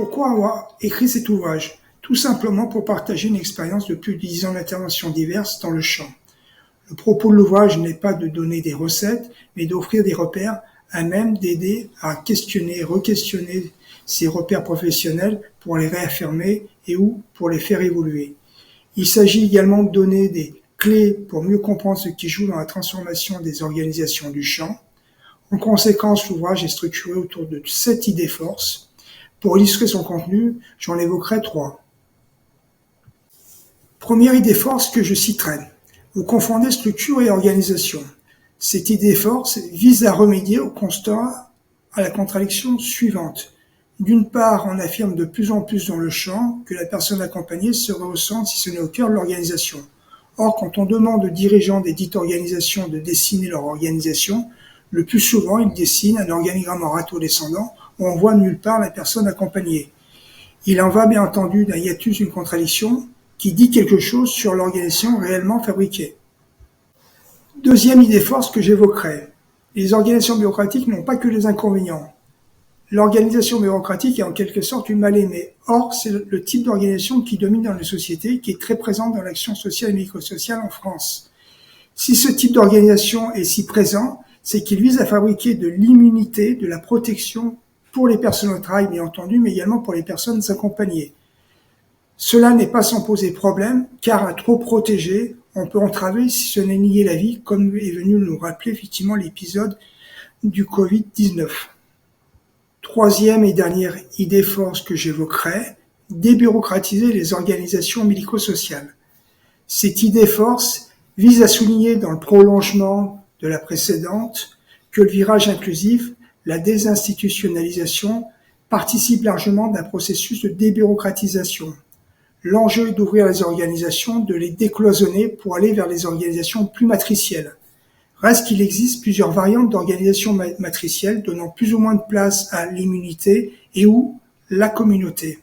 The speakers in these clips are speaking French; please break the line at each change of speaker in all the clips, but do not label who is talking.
Pourquoi avoir écrit cet ouvrage? Tout simplement pour partager une expérience de plus de 10 ans d'interventions diverses dans le champ. Le propos de l'ouvrage n'est pas de donner des recettes, mais d'offrir des repères à même d'aider à questionner et re-questionner ces repères professionnels pour les réaffirmer et ou pour les faire évoluer. Il s'agit également de donner des clés pour mieux comprendre ce qui joue dans la transformation des organisations du champ. En conséquence, l'ouvrage est structuré autour de 7 idées forces. Pour illustrer son contenu, j'en évoquerai 3. Première idée force que je citerai. Vous confondez structure et organisation. Cette idée force vise à remédier au constat à la contradiction suivante. D'une part, on affirme de plus en plus dans le champ que la personne accompagnée se ressent si ce n'est au cœur de l'organisation. Or, quand on demande aux dirigeants des dites organisations de dessiner leur organisation, le plus souvent, ils dessinent un organigramme en râteau descendant où on voit nulle part la personne accompagnée. Il en va bien entendu d'un hiatus, une contradiction, qui dit quelque chose sur l'organisation réellement fabriquée. Deuxième idée force que j'évoquerai. Les organisations bureaucratiques n'ont pas que des inconvénients. L'organisation bureaucratique est en quelque sorte une mal-aimée. Or, c'est le type d'organisation qui domine dans les sociétés, qui est très présente dans l'action sociale et médico-sociale en France. Si ce type d'organisation est si présent, c'est qu'il vise à fabriquer de l'immunité, de la protection pour les personnes au travail, bien entendu, mais également pour les personnes accompagnées. Cela n'est pas sans poser problème, car à trop protéger, on peut entraver, si ce n'est nier la vie, comme est venu nous rappeler effectivement l'épisode du Covid-19. Troisième et dernière idée force que j'évoquerai, débureaucratiser les organisations médico-sociales. Cette idée force vise à souligner dans le prolongement de la précédente que le virage inclusif, la désinstitutionnalisation, participe largement d'un processus de débureaucratisation. L'enjeu est d'ouvrir les organisations, de les décloisonner pour aller vers les organisations plus matricielles. Reste qu'il existe plusieurs variantes d'organisation matricielle donnant plus ou moins de place à l'immunité et ou la communauté.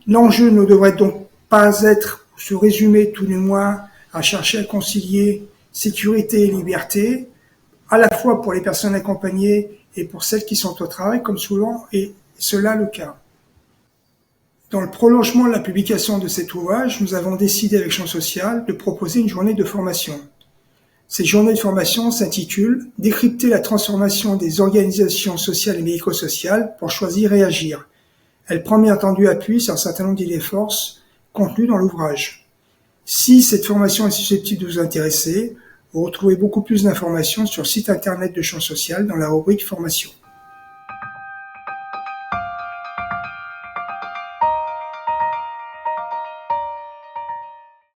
L'enjeu ne devrait donc pas être se résumer tout du moins à chercher à concilier sécurité et liberté, à la fois pour les personnes accompagnées et pour celles qui sont au travail, comme souvent est cela le cas. Dans le prolongement de la publication de cet ouvrage, nous avons décidé avec Champ Social de proposer une journée de formation. Cette journée de formation s'intitule « Décrypter la transformation des organisations sociales et médico-sociales pour choisir et agir ». Elle prend bien entendu appui sur un certain nombre d'idées forces contenues dans l'ouvrage. Si cette formation est susceptible de vous intéresser, vous retrouvez beaucoup plus d'informations sur le site internet de Champ Social dans la rubrique formation.